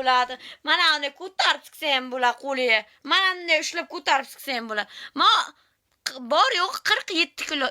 bo'ladi. Mana uni ko'tarib chiqsa ham bo'ladi qo'liga. Mana bunday ushlab ko'tarib chiqsa ham bo'ladi. Bor yo'q 47 kilo.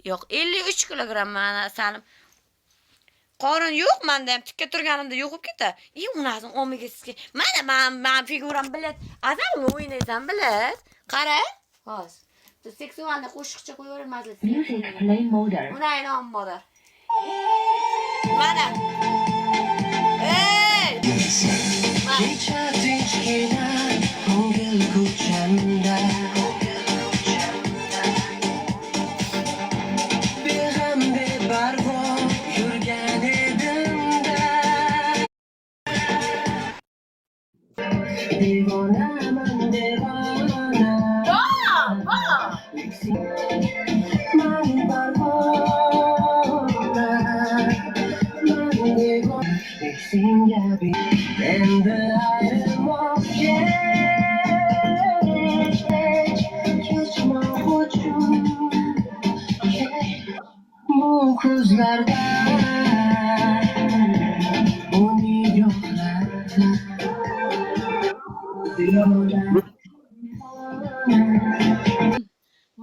Yo'q, 53 kilogramm mana Salim. Qorin yo'q, menda ham tikka turganimda yo'qib ketadi. Unasini omiga sizga. Mana men figuram bilet. Azam o'ynaysan bilet. Qara. Hozir. Seksualni qo'shiqcha qo'yavermaslik. Unay nom modar. Mana. Ey!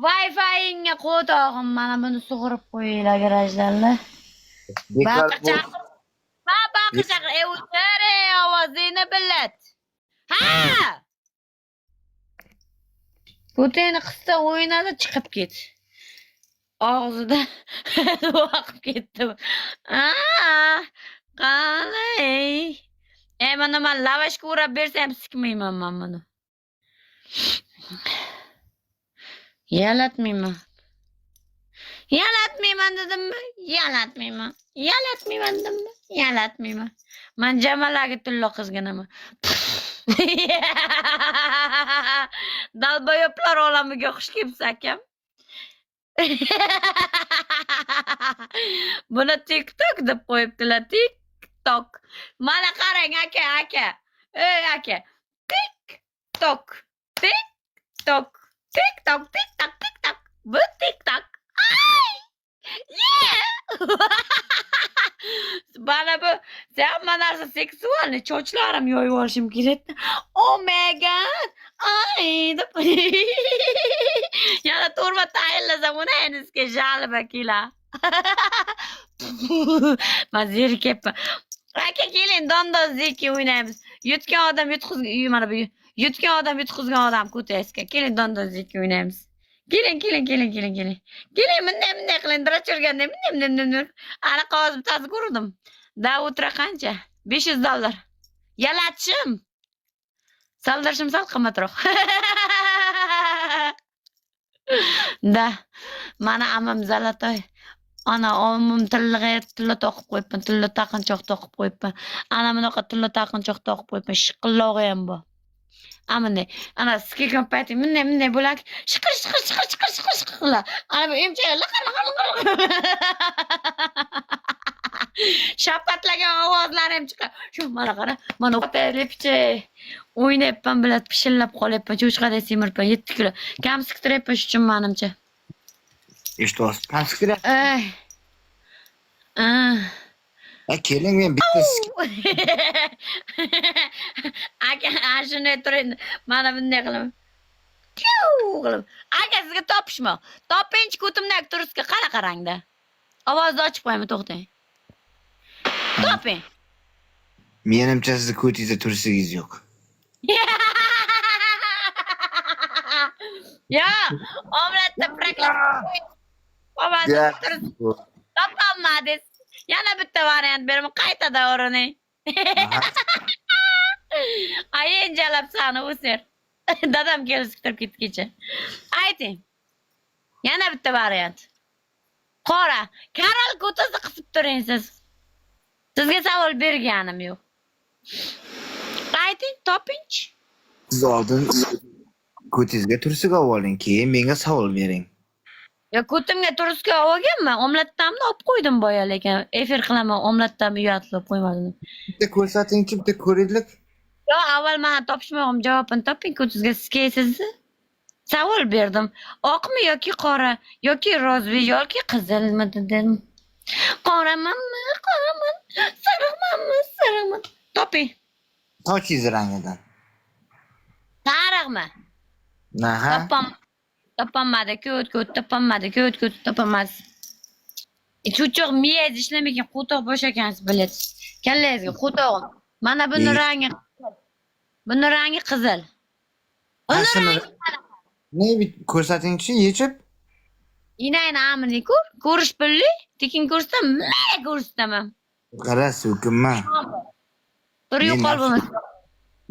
Wi-Fi'ingga qo'tog'im mana buni sug'urib qo'yinglar garajlarlar. Baqir-chaqir. Baqir-chaqir. O'tire ovozingni billat. Ha! Buteni qissa o'ynadi chiqib ket. Og'zida vaqib ketdi. Qalay. Mana men lavashga urab bersam sikmayman men buni. Yalatmayman. Yalatmayman dedimmi? Yalatmayman. Yalatmayman dedimmi? Yalatmayman. Men Jamalaga tillo qizginaman. Dalboyoblar olamiga xush kelibsiz akam. Buni TikTok deb qo'yibdilar. TikTok. Mana qarang aka. Ey aka. TikTok. TikTok. TikTok. Bu TikTok. Ay! Yeah! Bana bu sen narsa seksualni çocuklarım yoyuyorshim kerakda. Oh my god. Ay. Yana turma tayinlasam uni enizga jalba kela. Men zerikibman. Aka keling dondozlikka o'ynaymiz. Yutgan odam mana bu yutgan odam yutqizgan odam ko'tayska. Keling dondozlikka o'ynaymiz. Keling. Keling, bunday qiling, dirachurganda bunday. Ana qog'oz bitasi ko'rdim. Da o'tira qancha? $500. Yalatishim. Saldirishim sal qimmatroq. Da, mana amam Zalatoy. Ana omim tilla toqib qo'yibman, tilla taqinchoq toqib qo'yibman. Ana bunaqa tilla taqinchoq toqib qo'yibman. Shiqillog'i ham bor. Amane, ana sikilgan paytim bunday bo'lak. Shiqir. Ana bu emchalar shapatlagan ovozlarim chiqadi. Shu mana qara, mana o'tayapti. O'ynayapman bilat pishillab qolyapman. Cho'chqaday semiribman 7 kilo. Kam siktiryapman shu uchun menimcha. Eshitasiz, kam siktiryapsiz. Keling men bitta aka shunday turing. Mana bunday qilaman. Qilib. Aka sizga topishmoq. Topinchi ko'timdagi turistga qarang-da. Ovozni ochib qo'yaman, to'xtang. Toping. Menimcha sizni ko'tingizda turistligingiz yo'q. Ya, omletda praklab. Topolmadingiz. Yana bitta variant beraman, qaytada o'rning. Ayen jalab sani o'sir. Dadam kelib kirib ketguncha. Ayting. Yana bitta variant. Qora, Karol ko'tasi qisib turing siz. Sizga savol berganim yo'q. Ayting, topinch. Siz oldin ko'tingizga tursiga oling, keyin menga savol bering. Ya ko'timga tursiga olganman, omlettamni olib qo'ydim boya, lekin efir qilaman, omlettamni uyatib qo'ymadim. Bitta ko'rsatingchi, bitta ko'raylik. Yo, avval men topishmoqim, javobini toping, ko'tingizga sizga savol berdim. Oqmi yoki qora, yoki rozvi yoki qizilmi dedim. Qoramanmi, sariqmanmi? Toping. Sochingiz rangidan. Sariqmi? Naha. Topolmadi, ko't topolmadi. Chuchuq miyangiz ishlamagan, qo'toq bo'sh ekansiz, bilasiz. Kallangizga qo'tog'im. Mana buni rangi qizil. Buni rangi qizil. Buni rangi Ne ko'rsatingchi yechib? inayni amini ko'rish billi, tekin ko'rsam, mana ko'rsataman. Qara, so'kinma. Bir yo'qol bo'lmas.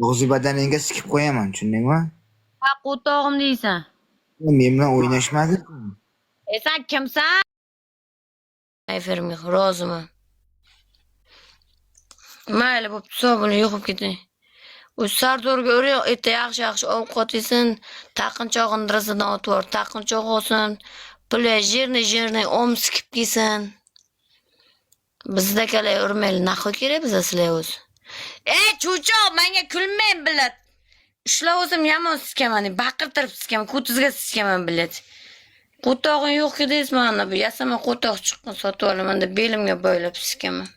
Og'zi badaningga sikib qo'yaman, tushundingmi? Ha, qo'tog'im deysan. Men bilan o'ynashmading. Sen kimsan? Ayfermi, roziman. Mayli, bo'pti, sog' bo'ling, yo'qib keting. U Sardorga o'ryoq eti yaxshi ovqat yesin, taqinchog'indirasidan o'tib, taqinchoq olsin, puli jirni om sikib yesin. Bizda kalay urmayli, naqo kerak bizga sizlar o'zi. Chuchoq, menga kulmang billat. Ishlar o'zim yomon sikaman, baqirtirib sikaman, ko'tizga sikaman billat. Qo'tog'im yo'q deysiz, mana bu yasama qo'toq chiqqan, sotib olaman deb belimga bo'ylab sikaman.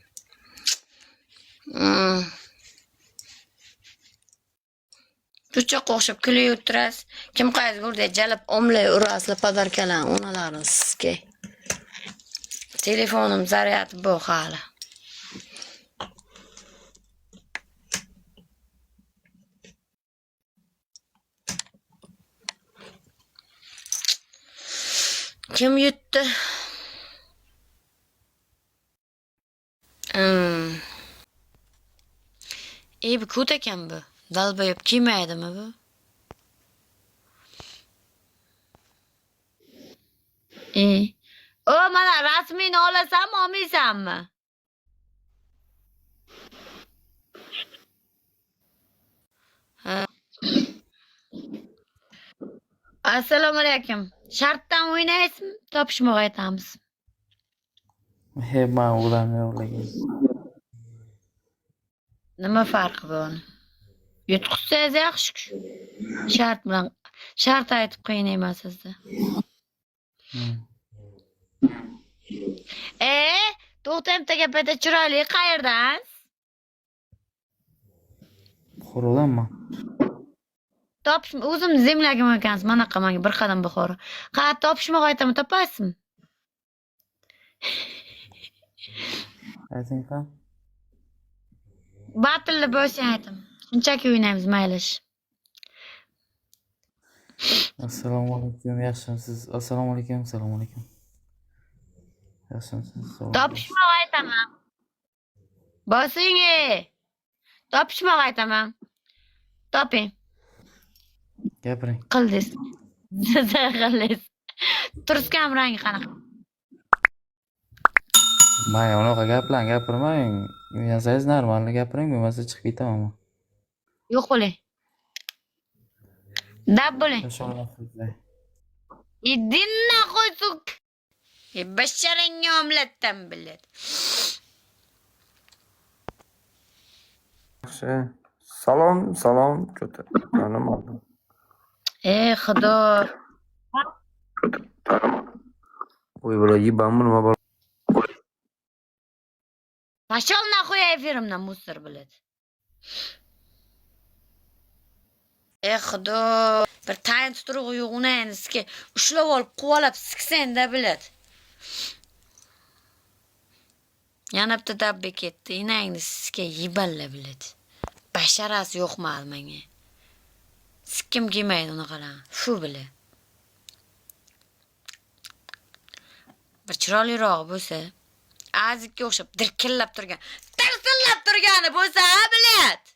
Chuchoqqa o'xshab kulib o'tirasiz. Kim qaysi go'rda jalab omlay urasizlar podarkalar, onalaringiz sizga. Telefonim zaryadi bu hali. Kim yutdi? Bu ko't ekan bu. Dalbayib kiymaydimi bu? O, mana rasmini olasanmi, olmaysanmi? Assalomu alaykum. Shartdan o'ynaysizmi? Topishmoq aytamiz. Men ularni yo'qlagan. Nima farqi bor? Yutqizsangiz yaxshi-ku. Shart bilan shart aytib qiynayman sizni. To'xtamtaga payda chiroyli qayerdan? Qo'rg'onmi? Topish o'zim zemlagim ekansiz, mana qamanga bir qadam Buxoro. Qayerda topishmoq aytaman, topasizmi? Ayting qan? Batilla bo'lsa aytaman. Shunchaki o'ynaymiz, maylish. Assalomu alaykum, yaxshimisiz? Assalomu alaykum. Yaxshimisiz? Topishmoq aytaman. Bosing. Topishmoq aytaman. Toping. Gapiring. Qildingiz. Qildingiz. Turskam rangi qanaqa? Mana unaqa gaplarni gapirmang. Yo'qsangiz normalni gapiring, bo'lmasa chiqib ketaman. Yo'q bo'ling. Dab bo'ling. Idinna qo'ysuk. Basharangga omlatdan biladi. Yaxshi. Salom, ko'ta. Jonim oldim. Xudo. Voy bola, yibanmi nima bor? Pashol naxo'y efirimdan musor biladi. Xudo. Bir tayin tuturug'i yo'q unayingizga ushlab olib, quvalab siksang-da biladi. Yana bitta dabba ketdi. Inangiz sizga yiballa biladi. Basharasi yo'qmi menga? Sikkim kelmaydi unaqalar. Shu biladi. Bir chiroyliroq bo'lsa, azikka o'xshab dirkillab turgan, tirsillab turgani bo'lsa, biladi.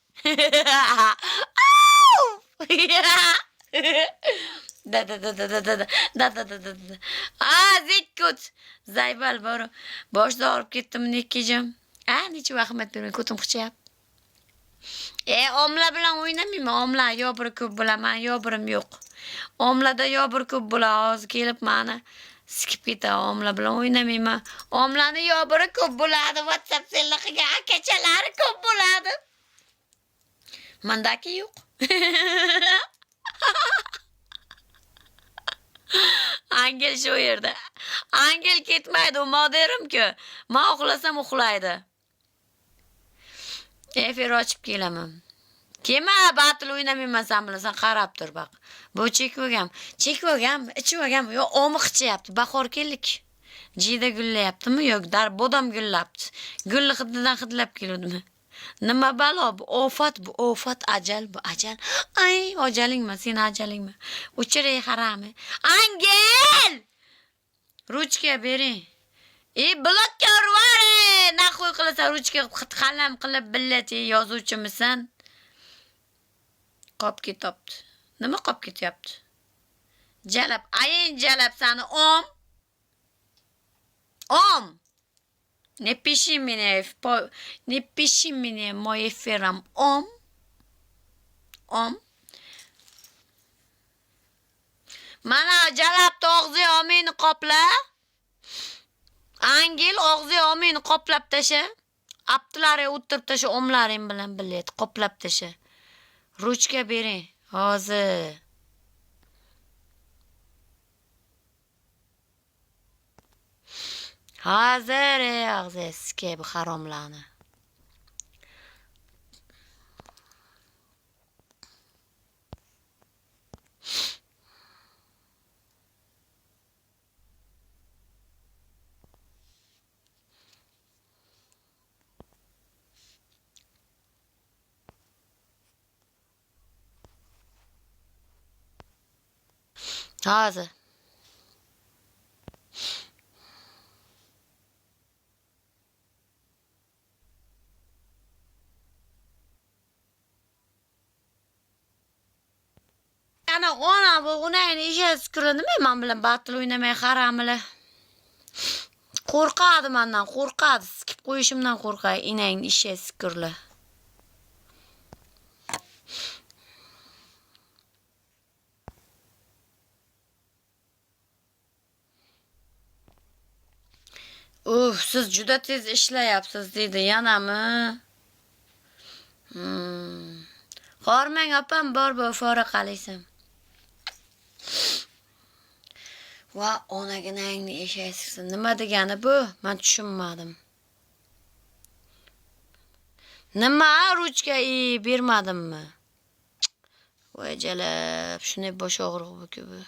Da. Zekkut. Zaybal bor. Boshda olib ketdim nekkejam. Necha vaqt bermay ko'tim qichayap. Omla bilan o'ynamayman. Omla yo biri ko'p bo'laman, yo birim yo'q. Omlada yo bir ko'p bo'lar, hozir kelib meni sikib ketadi. Omla bilan o'ynamayman. Omlani yo biri ko'p bo'ladi, WhatsApp selliqiga akachalari ko'p bo'ladi. Mandaki yo'q. Angel shu yerda. Angel ketmaydi, u moderim-ku. Men uxlasam uxlaydi. Efir ochib kelaman. Kema battle o'ynamayman sen bilasan, qarab tur baq. Bu chekvogam, ichvogam, yo omi qichayapti. Bahor keldik. Jida gullayaptimi? Yo'q, bodom gullabdi. Gulli hididan hidlab keluvdimi? Nima balo bu? Ofat, ajal bu, ajal. Ay, ajalingmi, sen ajalingmi? Uchiray harami. Angel! Ruchka bering. Blokka urvare! Naxo'y qilasan, ruchka qalam qilib billati yozuvchimisan? Qop ketibdi. Nima qop ketyapti? Jalab, ayin jalab sani om. Не пиши мне мой эфиром om. Mana jalab og'zi omini qopla. Angel og'zi omini qoplab tasha. Aptilari o'tirib tasha omlaring bilan billet qoplab tasha. Ruchka bering. Hozir. Hozir og'zi eski bu haromlarni. Hozir. Ana ona bu unayni ishasiz ko'rindimi? Men bilan battle o'ynamay haramila. Qo'rqadi mendan, qo'rqadi. Skip qo'yishimdan qo'rqadi. Inangni ishasiz ko'rlar. Siz juda tez ishlayapsiz dedi. Yanami? Hormang opam bor bu fora qalaysam. Va onaginangni eshaysiz. Nima degani bu? Men tushunmadim. Nima ruchka bermadimmi? Voy jalab, shunday bosh og'rig'i bu.